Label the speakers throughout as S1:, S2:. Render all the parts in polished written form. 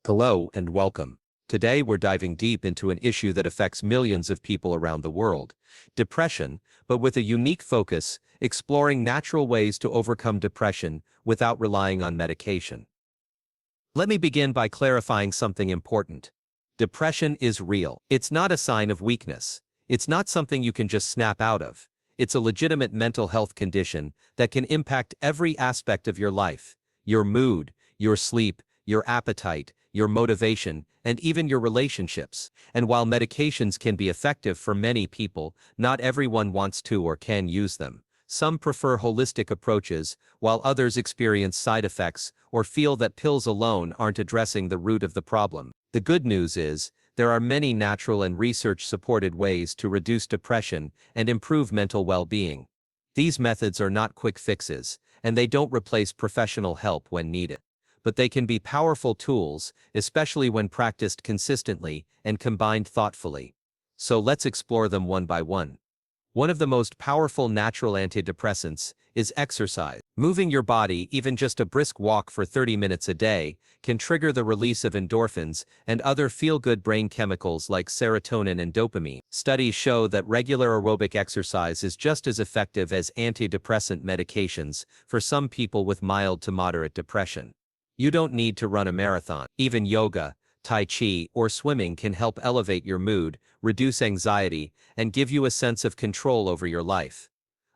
S1: Hello and welcome. Today we're diving deep into an issue that affects millions of people around the world, depression, but with a unique focus, exploring natural ways to overcome depression without relying on medication. Let me begin by clarifying something important. Depression is real. It's not a sign of weakness. It's not something you can just snap out of. It's a legitimate mental health condition that can impact every aspect of your life: your mood, your sleep, your appetite, your motivation, and even your relationships. And while medications can be effective for many people, not everyone wants to or can use them. Some prefer holistic approaches, while others experience side effects or feel that pills alone aren't addressing the root of the problem. The good news is, there are many natural and research-supported ways to reduce depression and improve mental well-being. These methods are not quick fixes, and they don't replace professional help when needed. But they can be powerful tools, especially when practiced consistently and combined thoughtfully. So let's explore them one by one. One of the most powerful natural antidepressants is exercise. Moving your body, even just a brisk walk for 30 minutes a day, can trigger the release of endorphins and other feel-good brain chemicals like serotonin and dopamine. Studies show that regular aerobic exercise is just as effective as antidepressant medications for some people with mild to moderate depression. You don't need to run a marathon. Even yoga, tai chi, or swimming can help elevate your mood, reduce anxiety, and give you a sense of control over your life.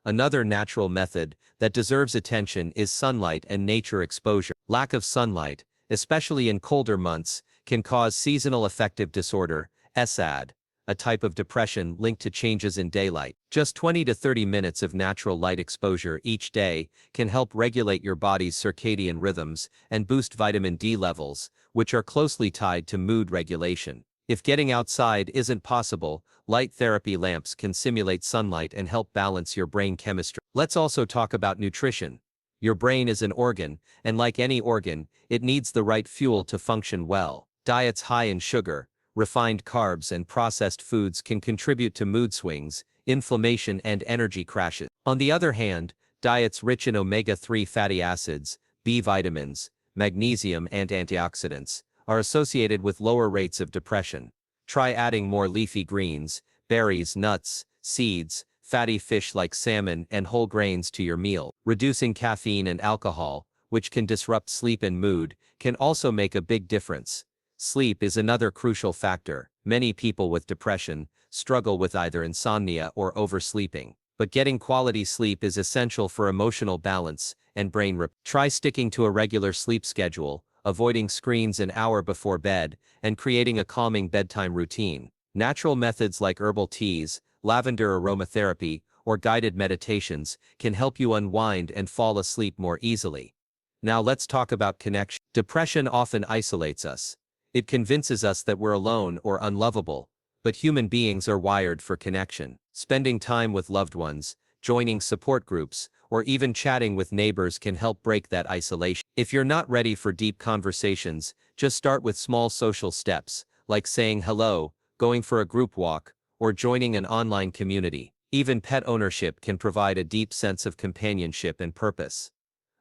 S1: Another natural method that deserves attention is sunlight and nature exposure. Lack of sunlight, especially in colder months, can cause seasonal affective disorder, SAD, a type of depression linked to changes in daylight. Just 20 to 30 minutes of natural light exposure each day can help regulate your body's circadian rhythms and boost vitamin D levels, which are closely tied to mood regulation. If getting outside isn't possible, light therapy lamps can simulate sunlight and help balance your brain chemistry. Let's also talk about nutrition. Your brain is an organ, and like any organ, it needs the right fuel to function well. Diets high in sugar, refined carbs, and processed foods can contribute to mood swings, inflammation, and energy crashes. On the other hand, diets rich in omega-3 fatty acids, B vitamins, magnesium, and antioxidants are associated with lower rates of depression. Try adding more leafy greens, berries, nuts, seeds, fatty fish like salmon, and whole grains to your meal. Reducing caffeine and alcohol, which can disrupt sleep and mood, can also make a big difference. Sleep is another crucial factor. Many people with depression struggle with either insomnia or oversleeping. But getting quality sleep is essential for emotional balance and brain repair. Try sticking to a regular sleep schedule, avoiding screens an hour before bed, and creating a calming bedtime routine. Natural methods like herbal teas, lavender aromatherapy, or guided meditations can help you unwind and fall asleep more easily. Now let's talk about connection. Depression often isolates us. It convinces us that we're alone or unlovable, but human beings are wired for connection. Spending time with loved ones, joining support groups, or even chatting with neighbors can help break that isolation. If you're not ready for deep conversations, just start with small social steps, like saying hello, going for a group walk, or joining an online community. Even pet ownership can provide a deep sense of companionship and purpose.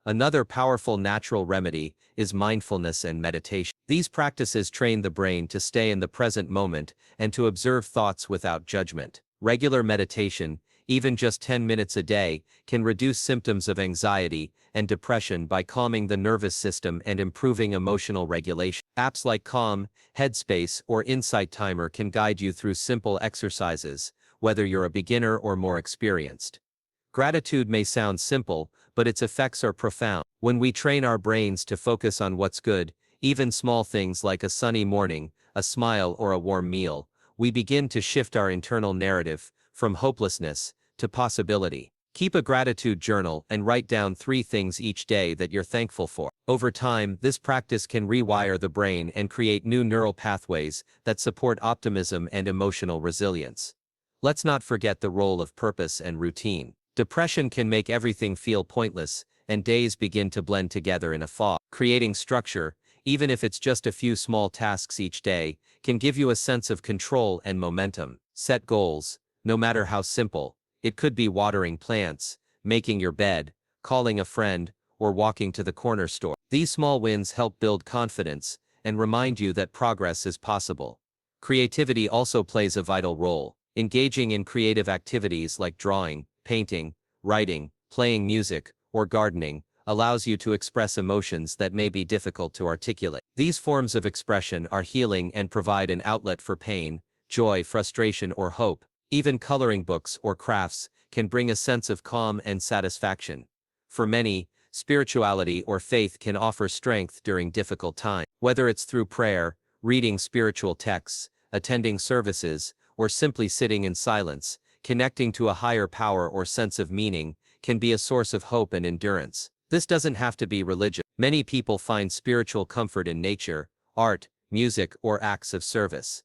S1: Another powerful natural remedy is mindfulness and meditation. These practices train the brain to stay in the present moment and to observe thoughts without judgment. Regular meditation, even just 10 minutes a day, can reduce symptoms of anxiety and depression by calming the nervous system and improving emotional regulation. Apps like Calm, Headspace, or Insight Timer can guide you through simple exercises, whether you're a beginner or more experienced. Gratitude may sound simple, but its effects are profound. When we train our brains to focus on what's good, even small things like a sunny morning, a smile, or a warm meal, we begin to shift our internal narrative from hopelessness to possibility. Keep a gratitude journal and write down 3 things each day that you're thankful for. Over time, this practice can rewire the brain and create new neural pathways that support optimism and emotional resilience. Let's not forget the role of purpose and routine. Depression can make everything feel pointless, and days begin to blend together in a fog. Creating structure, even if it's just a few small tasks each day, can give you a sense of control and momentum. Set goals, no matter how simple. It could be watering plants, making your bed, calling a friend, or walking to the corner store. These small wins help build confidence and remind you that progress is possible. Creativity also plays a vital role. Engaging in creative activities like drawing, painting, writing, playing music, or gardening allows you to express emotions that may be difficult to articulate. These forms of expression are healing and provide an outlet for pain, joy, frustration, or hope. Even coloring books or crafts can bring a sense of calm and satisfaction. For many, spirituality or faith can offer strength during difficult times. Whether it's through prayer, reading spiritual texts, attending services, or simply sitting in silence, connecting to a higher power or sense of meaning can be a source of hope and endurance. This doesn't have to be religious. Many people find spiritual comfort in nature, art, music, or acts of service.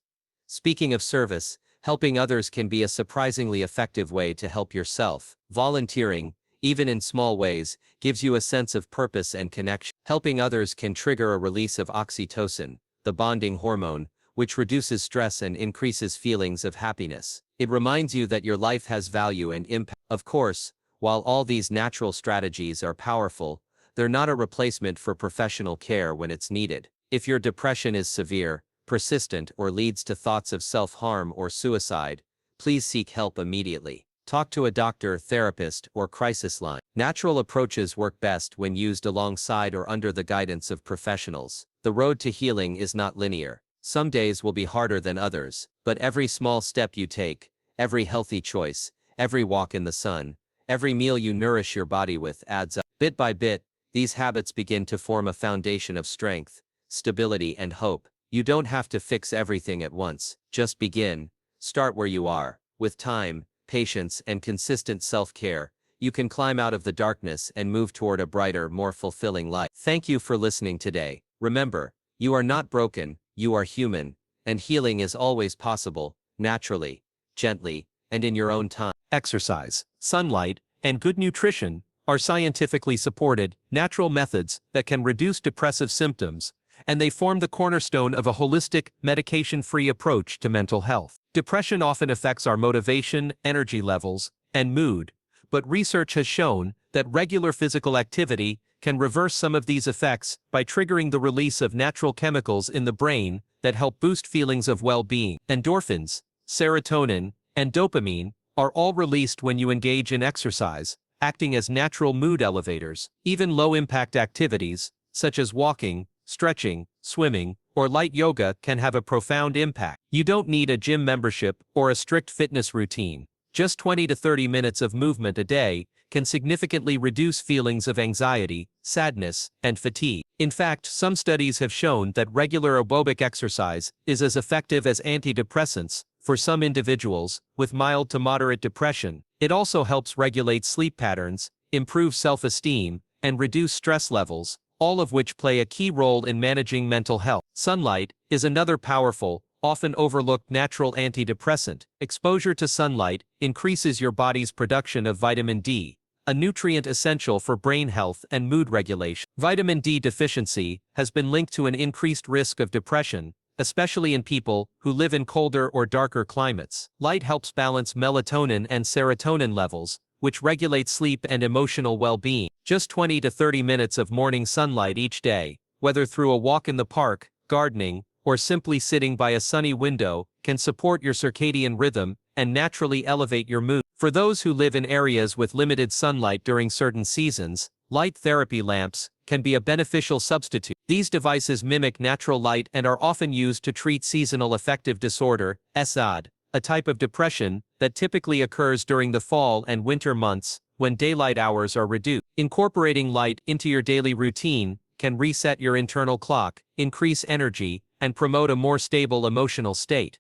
S1: Speaking of service, helping others can be a surprisingly effective way to help yourself. Volunteering, even in small ways, gives you a sense of purpose and connection. Helping others can trigger a release of oxytocin, the bonding hormone, which reduces stress and increases feelings of happiness. It reminds you that your life has value and impact. Of course, while all these natural strategies are powerful, they're not a replacement for professional care when it's needed. If your depression is severe, persistent, or leads to thoughts of self-harm or suicide, please seek help immediately. Talk to a doctor, therapist, or crisis line. Natural approaches work best when used alongside or under the guidance of professionals. The road to healing is not linear. Some days will be harder than others, but every small step you take, every healthy choice, every walk in the sun, every meal you nourish your body with adds up. Bit by bit, these habits begin to form a foundation of strength, stability, and hope. You don't have to fix everything at once. Just begin. Start where you are. With time, patience, and consistent self-care, you can climb out of the darkness and move toward a brighter, more fulfilling life. Thank you for listening today. Remember, you are not broken, you are human, and healing is always possible, naturally, gently, and in your own time.
S2: Exercise, sunlight, and good nutrition are scientifically supported, natural methods that can reduce depressive symptoms, and they form the cornerstone of a holistic, medication-free approach to mental health. Depression often affects our motivation, energy levels, and mood, but research has shown that regular physical activity can reverse some of these effects by triggering the release of natural chemicals in the brain that help boost feelings of well-being. Endorphins, serotonin, and dopamine are all released when you engage in exercise, acting as natural mood elevators. Even low-impact activities, such as walking, stretching, swimming, or light yoga can have a profound impact. You don't need a gym membership or a strict fitness routine. Just 20 to 30 minutes of movement a day can significantly reduce feelings of anxiety, sadness, and fatigue. In fact, some studies have shown that regular aerobic exercise is as effective as antidepressants for some individuals with mild to moderate depression. It also helps regulate sleep patterns, improve self-esteem, and reduce stress levels, all of which play a key role in managing mental health. Sunlight is another powerful, often overlooked natural antidepressant. Exposure to sunlight increases your body's production of vitamin D, a nutrient essential for brain health and mood regulation. Vitamin D deficiency has been linked to an increased risk of depression, especially in people who live in colder or darker climates. Light helps balance melatonin and serotonin levels, which regulate sleep and emotional well-being. Just 20 to 30 minutes of morning sunlight each day, whether through a walk in the park, gardening, or simply sitting by a sunny window, can support your circadian rhythm and naturally elevate your mood. For those who live in areas with limited sunlight during certain seasons, light therapy lamps can be a beneficial substitute. These devices mimic natural light and are often used to treat seasonal affective disorder, SAD, a type of depression that typically occurs during the fall and winter months when daylight hours are reduced. Incorporating light into your daily routine can reset your internal clock, increase energy, and promote a more stable emotional state.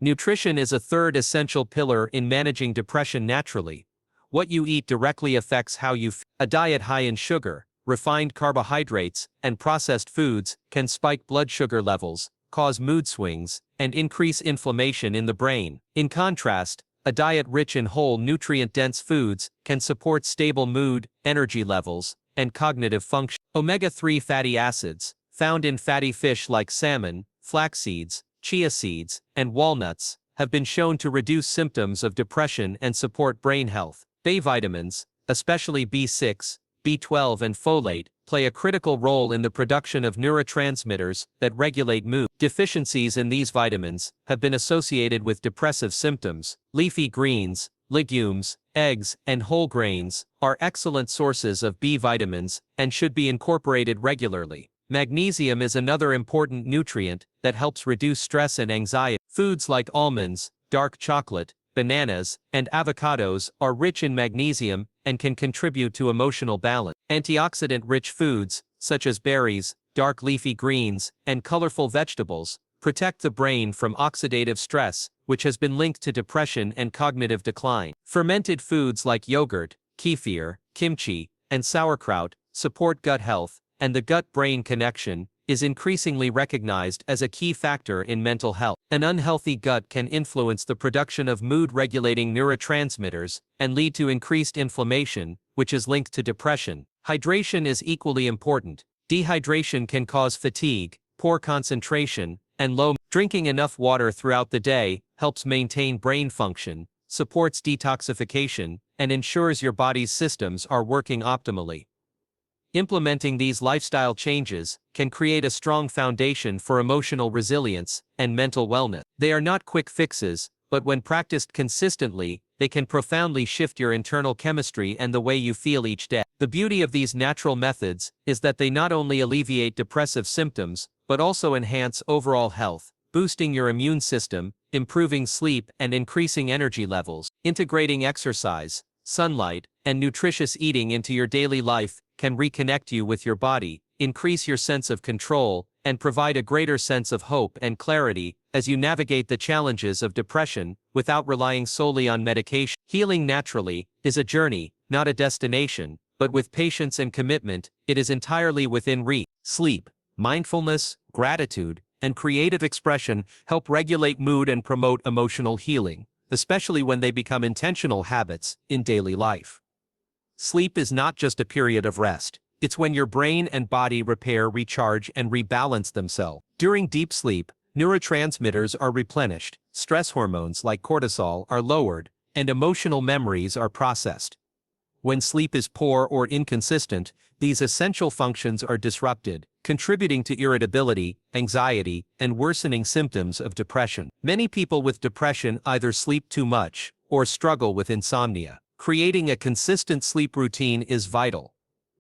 S2: Nutrition is a third essential pillar in managing depression naturally. What you eat directly affects how you feel. A diet high in sugar, refined carbohydrates, and processed foods can spike blood sugar levels, cause mood swings, and increase inflammation in the brain. In contrast, a diet rich in whole nutrient-dense foods can support stable mood, energy levels, and cognitive function. Omega-3 fatty acids, found in fatty fish like salmon, flax seeds, chia seeds, and walnuts, have been shown to reduce symptoms of depression and support brain health. B vitamins, especially B6, B12 and folate, play a critical role in the production of neurotransmitters that regulate mood. Deficiencies in these vitamins have been associated with depressive symptoms. Leafy greens, legumes, eggs, and whole grains are excellent sources of B vitamins and should be incorporated regularly. Magnesium is another important nutrient that helps reduce stress and anxiety. Foods like almonds, dark chocolate, bananas, and avocados are rich in magnesium and can contribute to emotional balance. Antioxidant-rich foods, such as berries, dark leafy greens, and colorful vegetables, protect the brain from oxidative stress, which has been linked to depression and cognitive decline. Fermented foods like yogurt, kefir, kimchi, and sauerkraut support gut health, and the gut-brain connection is increasingly recognized as a key factor in mental health. An unhealthy gut can influence the production of mood-regulating neurotransmitters and lead to increased inflammation, which is linked to depression. Hydration is equally important. Dehydration can cause fatigue, poor concentration, and low. Drinking enough water throughout the day helps maintain brain function, supports detoxification, and ensures your body's systems are working optimally. Implementing these lifestyle changes can create a strong foundation for emotional resilience and mental wellness. They are not quick fixes, but when practiced consistently, they can profoundly shift your internal chemistry and the way you feel each day. The beauty of these natural methods is that they not only alleviate depressive symptoms, but also enhance overall health, boosting your immune system, improving sleep, and increasing energy levels. Integrating exercise, sunlight, and nutritious eating into your daily life can reconnect you with your body, increase your sense of control, and provide a greater sense of hope and clarity as you navigate the challenges of depression without relying solely on medication. Healing naturally is a journey, not a destination, but with patience and commitment, it is entirely within reach. Sleep, mindfulness, gratitude, and creative expression help regulate mood and promote emotional healing, especially when they become intentional habits in daily life. Sleep is not just a period of rest. It's when your brain and body repair, recharge, and rebalance themselves. During deep sleep, neurotransmitters are replenished, stress hormones like cortisol are lowered, and emotional memories are processed. When sleep is poor or inconsistent, these essential functions are disrupted, contributing to irritability, anxiety, and worsening symptoms of depression. Many people with depression either sleep too much or struggle with insomnia. Creating a consistent sleep routine is vital.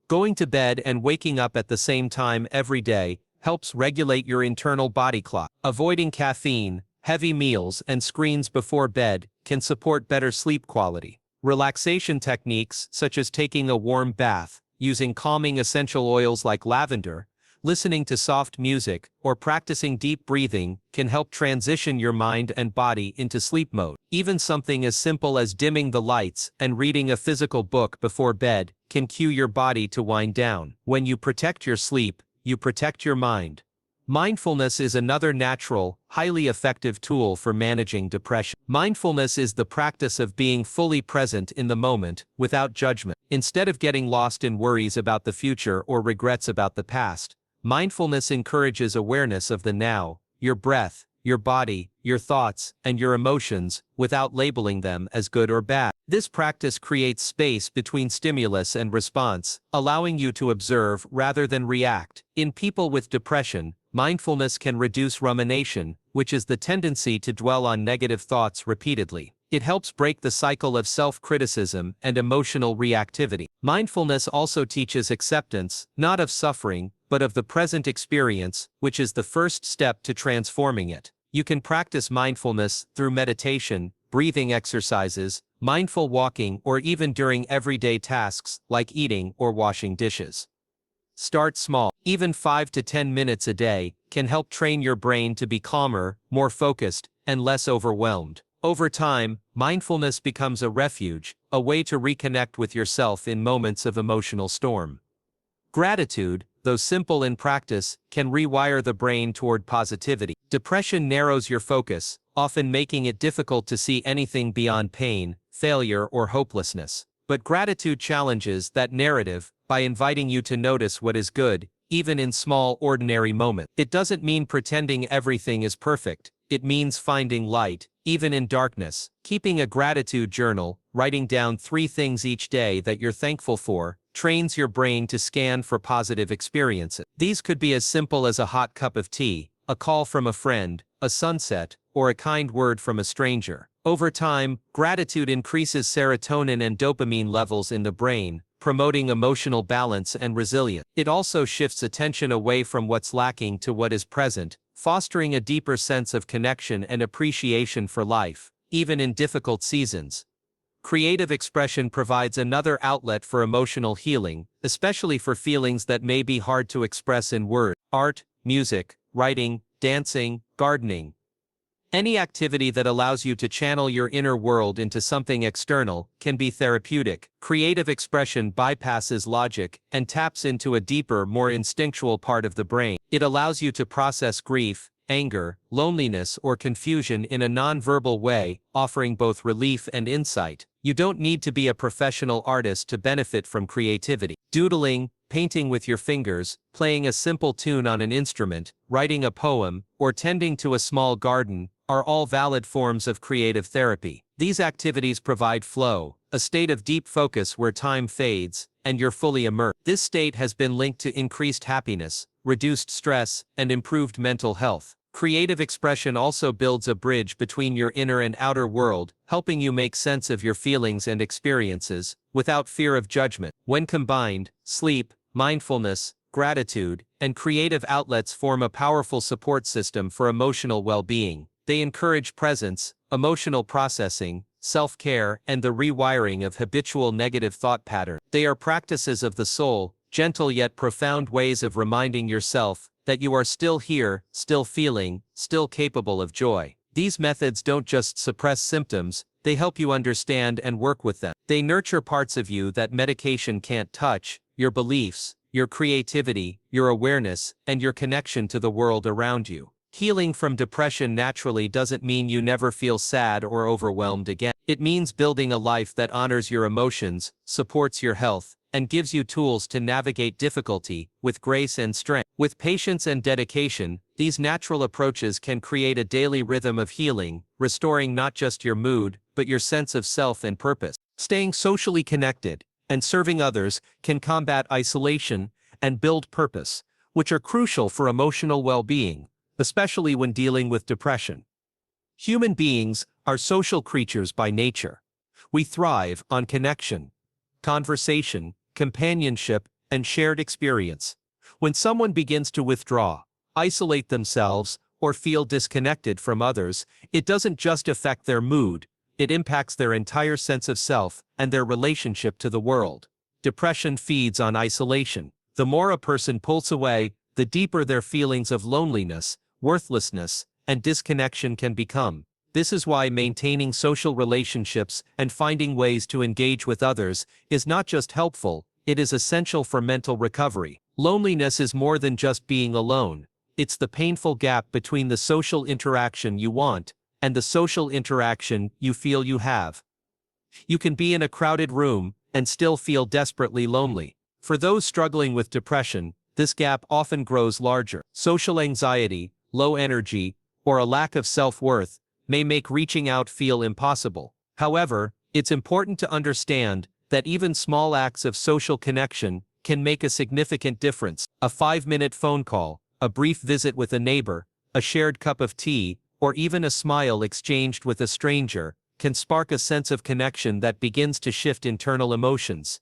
S2: Going to bed and waking up at the same time every day helps regulate your internal body clock. Avoiding caffeine, heavy meals, and screens before bed can support better sleep quality. Relaxation techniques such as taking a warm bath, using calming essential oils like lavender, listening to soft music, or practicing deep breathing can help transition your mind and body into sleep mode. Even something as simple as dimming the lights and reading a physical book before bed can cue your body to wind down. When you protect your sleep, you protect your mind. Mindfulness is another natural, highly effective tool for managing depression. Mindfulness is the practice of being fully present in the moment, without judgment. Instead of getting lost in worries about the future or regrets about the past, mindfulness encourages awareness of the now, your breath, your body, your thoughts, and your emotions, without labeling them as good or bad. This practice creates space between stimulus and response, allowing you to observe rather than react. In people with depression, mindfulness can reduce rumination, which is the tendency to dwell on negative thoughts repeatedly. It helps break the cycle of self-criticism and emotional reactivity. Mindfulness also teaches acceptance, not of suffering, but of the present experience, which is the first step to transforming it. You can practice mindfulness through meditation, breathing exercises, mindful walking, or even during everyday tasks like eating or washing dishes. Start small. Even 5 to 10 minutes a day can help train your brain to be calmer, more focused, and less overwhelmed. Over time, mindfulness becomes a refuge, a way to reconnect with yourself in moments of emotional storm. Gratitude, though simple in practice, can rewire the brain toward positivity. Depression narrows your focus, often making it difficult to see anything beyond pain, failure, or hopelessness. But gratitude challenges that narrative by inviting you to notice what is good, even in small, ordinary moments. It doesn't mean pretending everything is perfect. It means finding light, even in darkness. Keeping a gratitude journal, writing down 3 things each day that you're thankful for, trains your brain to scan for positive experiences. These could be as simple as a hot cup of tea, a call from a friend, a sunset, or a kind word from a stranger. Over time, gratitude increases serotonin and dopamine levels in the brain, promoting emotional balance and resilience. It also shifts attention away from what's lacking to what is present, fostering a deeper sense of connection and appreciation for life, even in difficult seasons. Creative expression provides another outlet for emotional healing, especially for feelings that may be hard to express in words. Art, music, writing, dancing, gardening. Any activity that allows you to channel your inner world into something external can be therapeutic. Creative expression bypasses logic and taps into a deeper, more instinctual part of the brain. It allows you to process grief, anger, loneliness, or confusion in a non-verbal way, offering both relief and insight. You don't need to be a professional artist to benefit from creativity. Doodling, painting with your fingers, playing a simple tune on an instrument, writing a poem, or tending to a small garden are all valid forms of creative therapy. These activities provide flow, a state of deep focus where time fades, and you're fully immersed. This state has been linked to increased happiness, reduced stress, and improved mental health. Creative expression also builds a bridge between your inner and outer world, helping you make sense of your feelings and experiences, without fear of judgment. When combined, sleep, mindfulness, gratitude, and creative outlets form a powerful support system for emotional well-being. They encourage presence, emotional processing, self-care, and the rewiring of habitual negative thought patterns. They are practices of the soul, gentle yet profound ways of reminding yourself that you are still here, still feeling, still capable of joy. These methods don't just suppress symptoms, they help you understand and work with them. They nurture parts of you that medication can't touch: your beliefs, your creativity, your awareness, and your connection to the world around you. Healing from depression naturally doesn't mean you never feel sad or overwhelmed again. It means building a life that honors your emotions, supports your health, and gives you tools to navigate difficulty with grace and strength. With patience and dedication, these natural approaches can create a daily rhythm of healing, restoring not just your mood, but your sense of self and purpose. Staying socially connected and serving others can combat isolation and build purpose, which are crucial for emotional well-being, especially when dealing with depression. Human beings are social creatures by nature. We thrive on connection, conversation, companionship, and shared experience. When someone begins to withdraw, isolate themselves, or feel disconnected from others, it doesn't just affect their mood, it impacts their entire sense of self and their relationship to the world. Depression feeds on isolation. The more a person pulls away, the deeper their feelings of loneliness, worthlessness, and disconnection can become. This is why maintaining social relationships and finding ways to engage with others is not just helpful, it is essential for mental recovery. Loneliness is more than just being alone. It's the painful gap between the social interaction you want and the social interaction you feel you have. You can be in a crowded room and still feel desperately lonely. For those struggling with depression, this gap often grows larger. Social anxiety, low energy, or a lack of self-worth may make reaching out feel impossible. However, it's important to understand that even small acts of social connection can make a significant difference. A 5-minute phone call, a brief visit with a neighbor, a shared cup of tea, or even a smile exchanged with a stranger can spark a sense of connection that begins to shift internal emotions.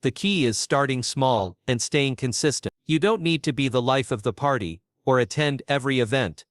S2: The key is starting small and staying consistent. You don't need to be the life of the party or attend every event.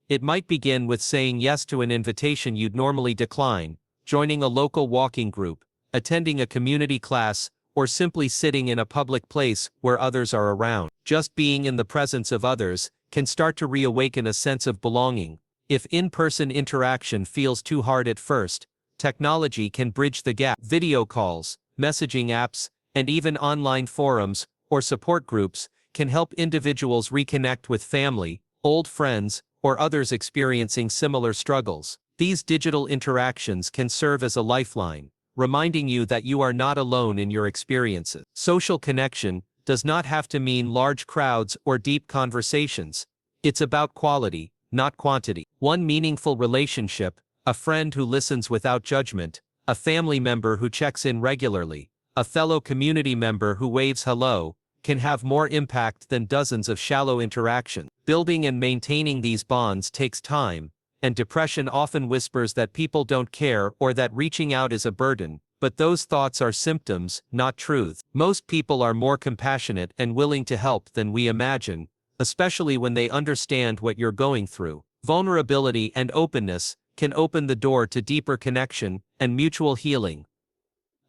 S2: It might begin with saying yes to an invitation you'd normally decline, joining a local walking group, attending a community class, or simply sitting in a public place where others are around. Just being in the presence of others can start to reawaken a sense of belonging. If in-person interaction feels too hard at first, technology can bridge the gap. Video calls, messaging apps, and even online forums or support groups can help individuals reconnect with family, old friends, or others experiencing similar struggles. These digital interactions can serve as a lifeline, reminding you that you are not alone in your experiences. Social connection does not have to mean large crowds or deep conversations. It's about quality, not quantity. One meaningful relationship, a friend who listens without judgment, a family member who checks in regularly, A fellow community member who waves hello can have more impact than dozens of shallow interactions. Building and maintaining these bonds takes time, and depression often whispers that people don't care or that reaching out is a burden, but those thoughts are symptoms, not truth. Most people are more compassionate and willing to help than we imagine, especially when they understand what you're going through. Vulnerability and openness can open the door to deeper connection and mutual healing.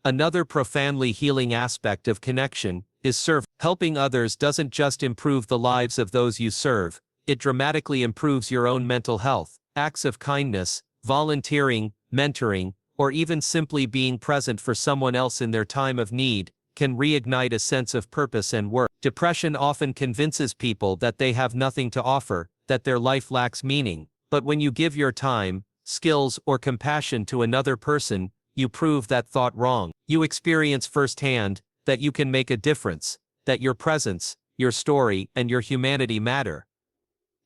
S2: Another profoundly healing aspect of connection is service. Helping others doesn't just improve the lives of those you serve, it dramatically improves your own mental health. Acts of kindness, volunteering, mentoring, or even simply being present for someone else in their time of need can reignite a sense of purpose and worth. Depression often convinces people that they have nothing to offer, that their life lacks meaning. But when you give your time, skills, or compassion to another person, you prove that thought wrong. You experience firsthand that you can make a difference, that your presence, your story, and your humanity matter.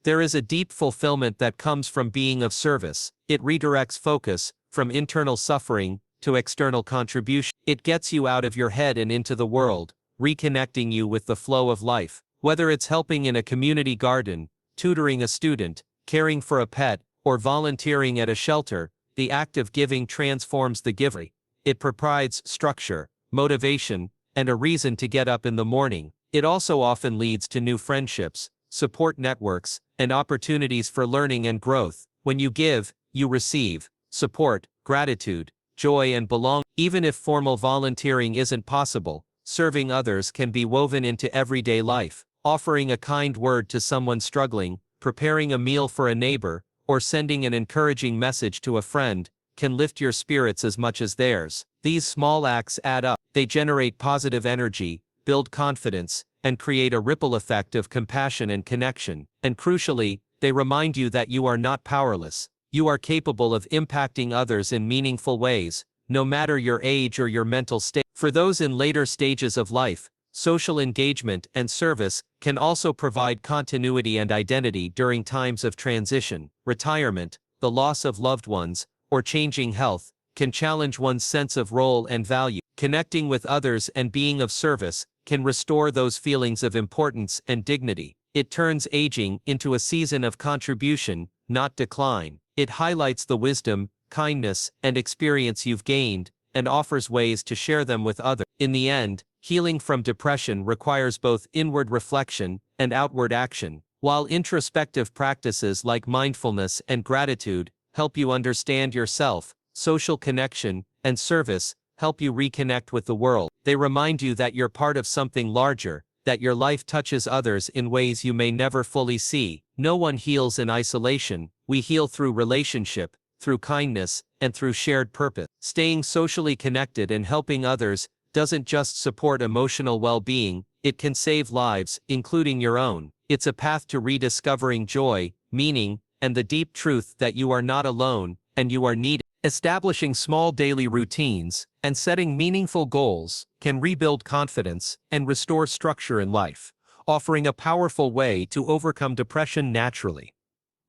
S2: There is a deep fulfillment that comes from being of service. It redirects focus from internal suffering to external contribution. It gets you out of your head and into the world, reconnecting you with the flow of life. Whether it's helping in a community garden, tutoring a student, caring for a pet, or volunteering at a shelter, the act of giving transforms the giver. It provides structure, motivation, and a reason to get up in the morning. It also often leads to new friendships, support networks, and opportunities for learning and growth. When you give, you receive support, gratitude, joy, and belonging. Even if formal volunteering isn't possible, serving others can be woven into everyday life. Offering a kind word to someone struggling, preparing a meal for a neighbor, or sending an encouraging message to a friend can lift your spirits as much as theirs. These small acts add up. They generate positive energy, build confidence, and create a ripple effect of compassion and connection. And crucially, they remind you that you are not powerless. You are capable of impacting others in meaningful ways, no matter your age or your mental state. For those in later stages of life, social engagement and service can also provide continuity and identity during times of transition. Retirement, the loss of loved ones, or changing health can challenge one's sense of role and value. Connecting with others and being of service can restore those feelings of importance and dignity. It turns aging into a season of contribution, not decline. It highlights the wisdom, kindness, and experience you've gained, and offers ways to share them with others. In the end, healing from depression requires both inward reflection and outward action. While introspective practices like mindfulness and gratitude help you understand yourself, social connection and service help you reconnect with the world. They remind you that you're part of something larger, that your life touches others in ways you may never fully see. No one heals in isolation. We heal through relationship, through kindness, and through shared purpose. Staying socially connected and helping others doesn't just support emotional well-being, it can save lives, including your own. It's a path to rediscovering joy, meaning, and the deep truth that you are not alone, and you are needed. Establishing small daily routines and setting meaningful goals can rebuild confidence and restore structure in life, offering a powerful way to overcome depression naturally.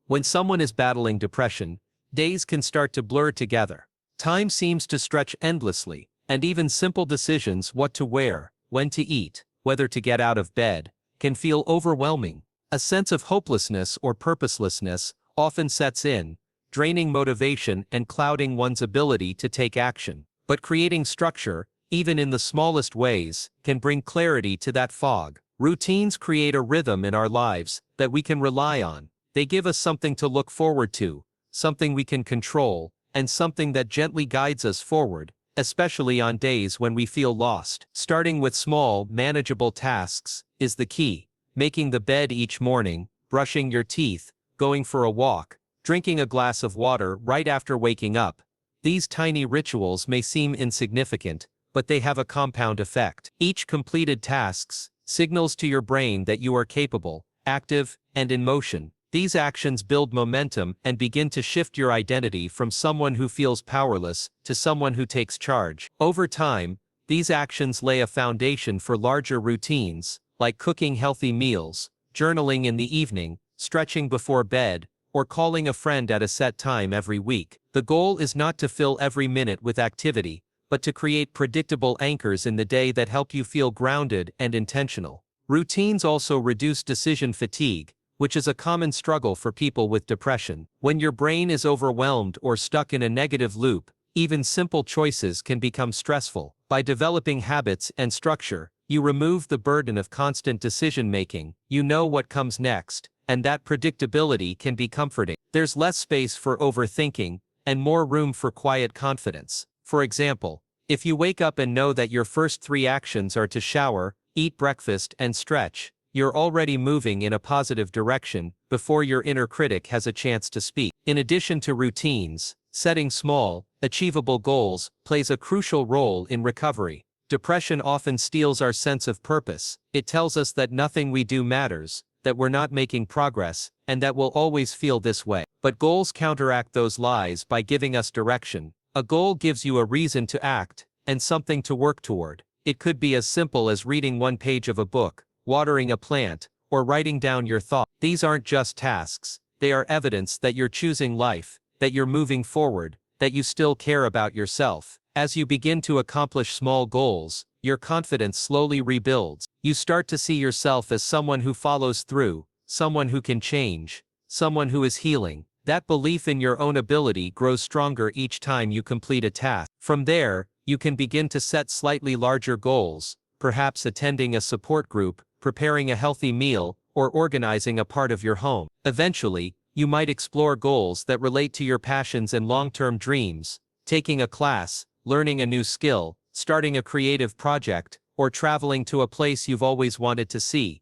S2: When someone is battling depression, days can start to blur together. Time seems to stretch endlessly, and even simple decisions, what to wear, when to eat, whether to get out of bed, can feel overwhelming. A sense of hopelessness or purposelessness often sets in, draining motivation and clouding one's ability to take action. But creating structure, even in the smallest ways, can bring clarity to that fog. Routines create a rhythm in our lives that we can rely on. They give us something to look forward to, something we can control, and something that gently guides us forward, especially on days when we feel lost. Starting with small, manageable tasks is the key. Making the bed each morning, brushing your teeth, going for a walk, drinking a glass of water right after waking up. These tiny rituals may seem insignificant, but they have a compound effect. Each completed task signals to your brain that you are capable, active, and in motion. These actions build momentum and begin to shift your identity from someone who feels powerless to someone who takes charge. Over time, these actions lay a foundation for larger routines, like cooking healthy meals, journaling in the evening, stretching before bed, or calling a friend at a set time every week. The goal is not to fill every minute with activity, but to create predictable anchors in the day that help you feel grounded and intentional. Routines also reduce decision fatigue, which is a common struggle for people with depression. When your brain is overwhelmed or stuck in a negative loop, even simple choices can become stressful. By developing habits and structure, you remove the burden of constant decision-making. You know what comes next, and that predictability can be comforting. There's less space for overthinking, and more room for quiet confidence. For example, if you wake up and know that your first 3 actions are to shower, eat breakfast, and stretch, you're already moving in a positive direction before your inner critic has a chance to speak. In addition to routines, setting small, achievable goals plays a crucial role in recovery. Depression often steals our sense of purpose. It tells us that nothing we do matters, that we're not making progress, and that we'll always feel this way. But goals counteract those lies by giving us direction. A goal gives you a reason to act, and something to work toward. It could be as simple as reading 1 page of a book, watering a plant, or writing down your thoughts. These aren't just tasks, they are evidence that you're choosing life, that you're moving forward, that you still care about yourself. As you begin to accomplish small goals, your confidence slowly rebuilds. You start to see yourself as someone who follows through, someone who can change, someone who is healing. That belief in your own ability grows stronger each time you complete a task. From there, you can begin to set slightly larger goals, perhaps attending a support group, preparing a healthy meal, or organizing a part of your home. Eventually, you might explore goals that relate to your passions and long-term dreams, taking a class, learning a new skill, starting a creative project, or traveling to a place you've always wanted to see.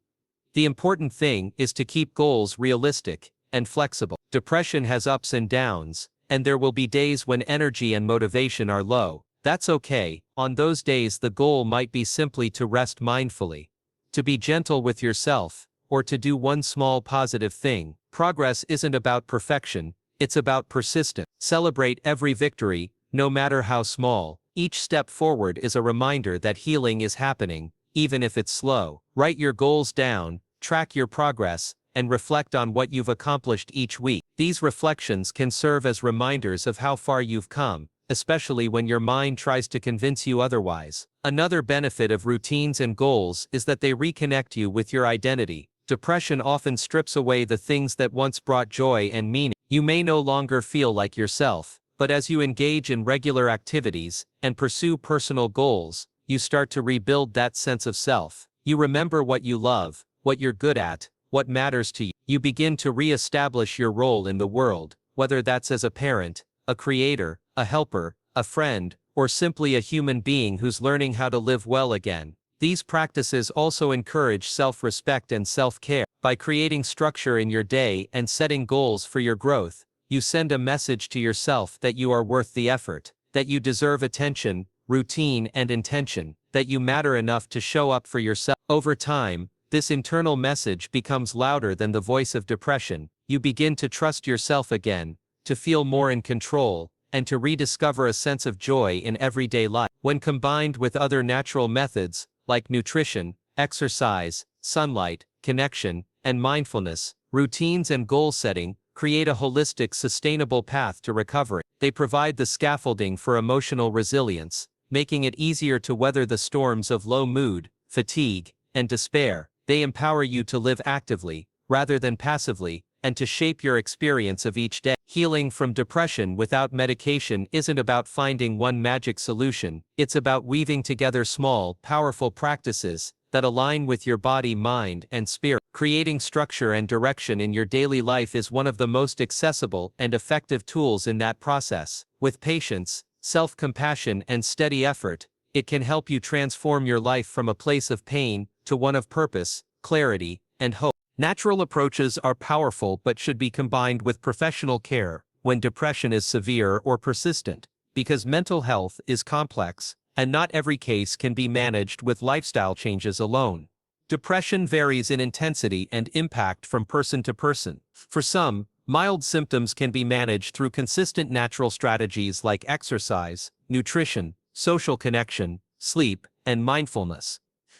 S2: The important thing is to keep goals realistic and flexible. Depression has ups and downs, and there will be days when energy and motivation are low. That's okay. On those days, the goal might be simply to rest mindfully, to be gentle with yourself, or to do one small positive thing. Progress isn't about perfection, it's about persistence. Celebrate every victory, no matter how small. Each step forward is a reminder that healing is happening, even if it's slow. Write your goals down, track your progress, and reflect on what you've accomplished each week. These reflections can serve as reminders of how far you've come, especially when your mind tries to convince you otherwise. Another benefit of routines and goals is that they reconnect you with your identity. Depression often strips away the things that once brought joy and meaning. You may no longer feel like yourself, but as you engage in regular activities and pursue personal goals, you start to rebuild that sense of self. You remember what you love, what you're good at, what matters to you. You begin to re-establish your role in the world, whether that's as a parent, a creator, a helper, a friend, or simply a human being who's learning how to live well again. These practices also encourage self-respect and self-care. By creating structure in your day and setting goals for your growth, you send a message to yourself that you are worth the effort, that you deserve attention, routine, and intention, that you matter enough to show up for yourself. Over time, this internal message becomes louder than the voice of depression. You begin to trust yourself again, to feel more in control, and to rediscover a sense of joy in everyday life. When combined with other natural methods, like nutrition, exercise, sunlight, connection, and mindfulness, routines and goal setting create a holistic, sustainable path to recovery. They provide the scaffolding for emotional resilience, making it easier to weather the storms of low mood, fatigue, and despair. They empower you to live actively, rather than passively, and to shape your experience of each day. Healing from depression without medication isn't about finding one magic solution, it's about weaving together small, powerful practices that align with your body, mind, and spirit. Creating structure and direction in your daily life is one of the most accessible and effective tools in that process. With patience, self-compassion, and steady effort, it can help you transform your life from a place of pain to one of purpose, clarity, and hope. Natural approaches are powerful but should be combined with professional care when depression is severe or persistent, because mental health is complex, and not every case can be managed with lifestyle changes alone. Depression varies in intensity and impact from person to person. For some, mild symptoms can be managed through consistent natural strategies like exercise, nutrition, social connection, sleep, and mindfulness.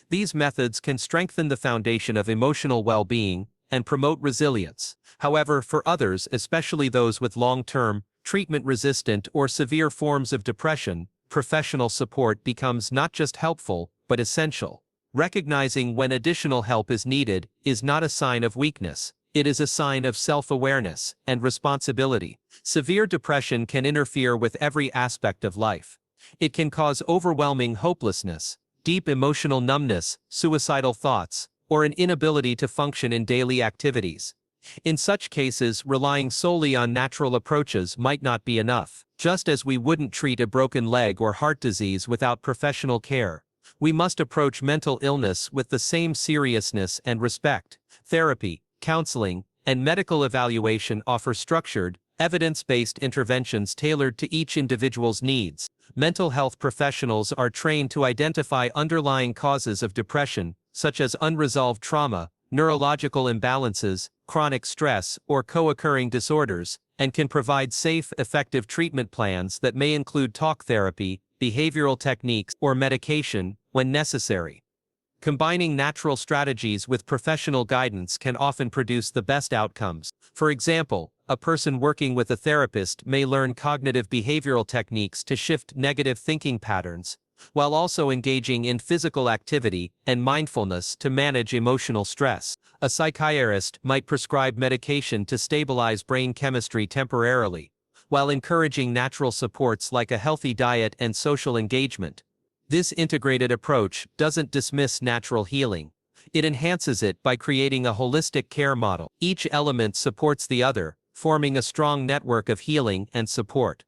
S2: These methods can strengthen the foundation of emotional well-being and promote resilience. However, for others, especially those with long-term, treatment-resistant or severe forms of depression, professional support becomes not just helpful, but essential. Recognizing when additional help is needed is not a sign of weakness. It is a sign of self-awareness and responsibility. Severe depression can interfere with every aspect of life. It can cause overwhelming hopelessness, deep emotional numbness, suicidal thoughts, or an inability to function in daily activities. In such cases, relying solely on natural approaches might not be enough. Just as we wouldn't treat a broken leg or heart disease without professional care, we must approach mental illness with the same seriousness and respect. Therapy, counseling, and medical evaluation offer structured, evidence-based interventions tailored to each individual's needs. Mental health professionals are trained to identify underlying causes of depression, such as unresolved trauma, neurological imbalances, chronic stress, or co-occurring disorders, and can provide safe, effective treatment plans that may include talk therapy, behavioral techniques, or medication, when necessary. Combining natural strategies with professional guidance can often produce the best outcomes. For example, a person working with a therapist may learn cognitive behavioral techniques to shift negative thinking patterns, while also engaging in physical activity and mindfulness to manage emotional stress. A psychiatrist might prescribe medication to stabilize brain chemistry temporarily, while encouraging natural supports like a healthy diet and social engagement. This integrated approach doesn't dismiss natural healing. It enhances it by creating a holistic care model. Each element supports the other, forming a strong network of healing and support.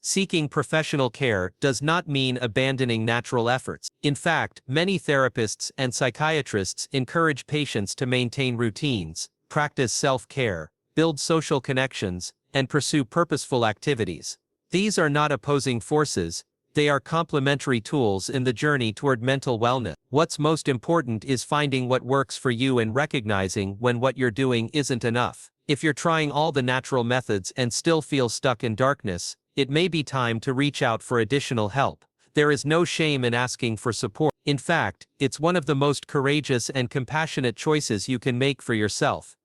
S2: Seeking professional care does not mean abandoning natural efforts. In fact, many therapists and psychiatrists encourage patients to maintain routines, practice self-care, build social connections, and pursue purposeful activities. These are not opposing forces. They are complementary tools in the journey toward mental wellness. What's most important is finding what works for you and recognizing when what you're doing isn't enough. If you're trying all the natural methods and still feel stuck in darkness, it may be time to reach out for additional help. There is no shame in asking for support. In fact, it's one of the most courageous and compassionate choices you can make for yourself.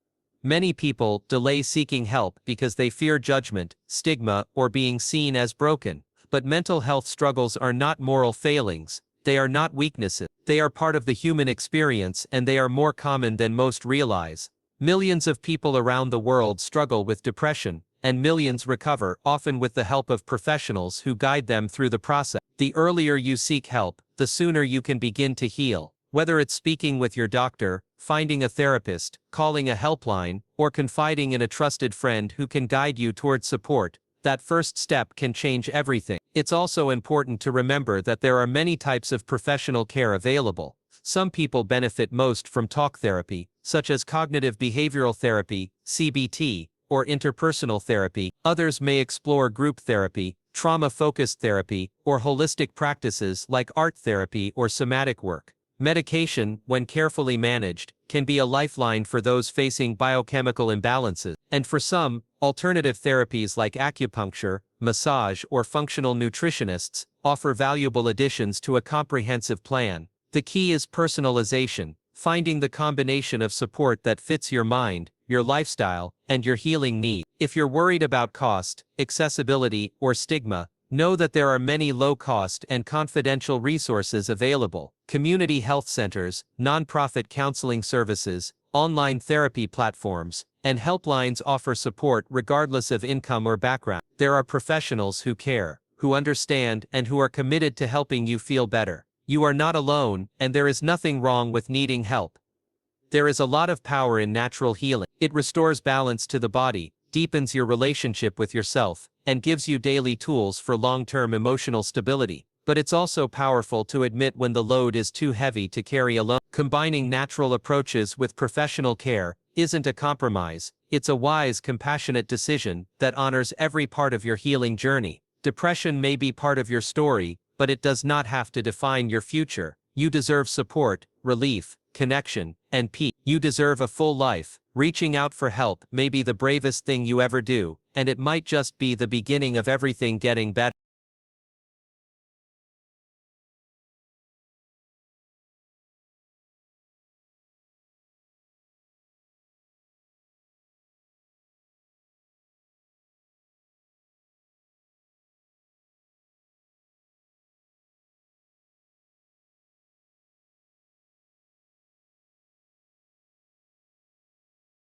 S2: Many people delay seeking help because they fear judgment, stigma, or being seen as broken. But mental health struggles are not moral failings. They are not weaknesses. They are part of the human experience, and they are more common than most realize. Millions of people around the world struggle with depression, and millions recover, often with the help of professionals who guide them through the process. The earlier you seek help, the sooner you can begin to heal. Whether it's speaking with your doctor, finding a therapist, calling a helpline, or confiding in a trusted friend who can guide you toward support, that first step can change everything. It's also important to remember that there are many types of professional care available. Some people benefit most from talk therapy, such as cognitive behavioral therapy, CBT, or interpersonal therapy. Others may explore group therapy, trauma-focused therapy, or holistic practices like art therapy or somatic work. Medication, when carefully managed, can be a lifeline for those facing biochemical imbalances. And for some, alternative therapies like acupuncture, massage, or functional nutritionists offer valuable additions to a comprehensive plan. The key is personalization, finding the combination of support that fits your mind, your lifestyle, and your healing needs. If you're worried about cost, accessibility, or stigma, know that there are many low-cost and confidential resources available. Community health centers, nonprofit counseling services, online therapy platforms, and helplines offer support regardless of income or background. There are professionals who care, who understand, and who are committed to helping you feel better. You are not alone, and there is nothing wrong with needing help. There is a lot of power in natural healing. It restores balance to the body, deepens your relationship with yourself, and gives you daily tools for long-term emotional stability. But it's also powerful to admit when the load is too heavy to carry alone. Combining natural approaches with professional care isn't a compromise, it's a wise, compassionate decision that honors every part of your healing journey. Depression may be part of your story, but it does not have to define your future. You deserve support, relief, connection, and peace. You deserve a full life. Reaching out for help may be the bravest thing you ever do, and it might just be the beginning of everything getting better.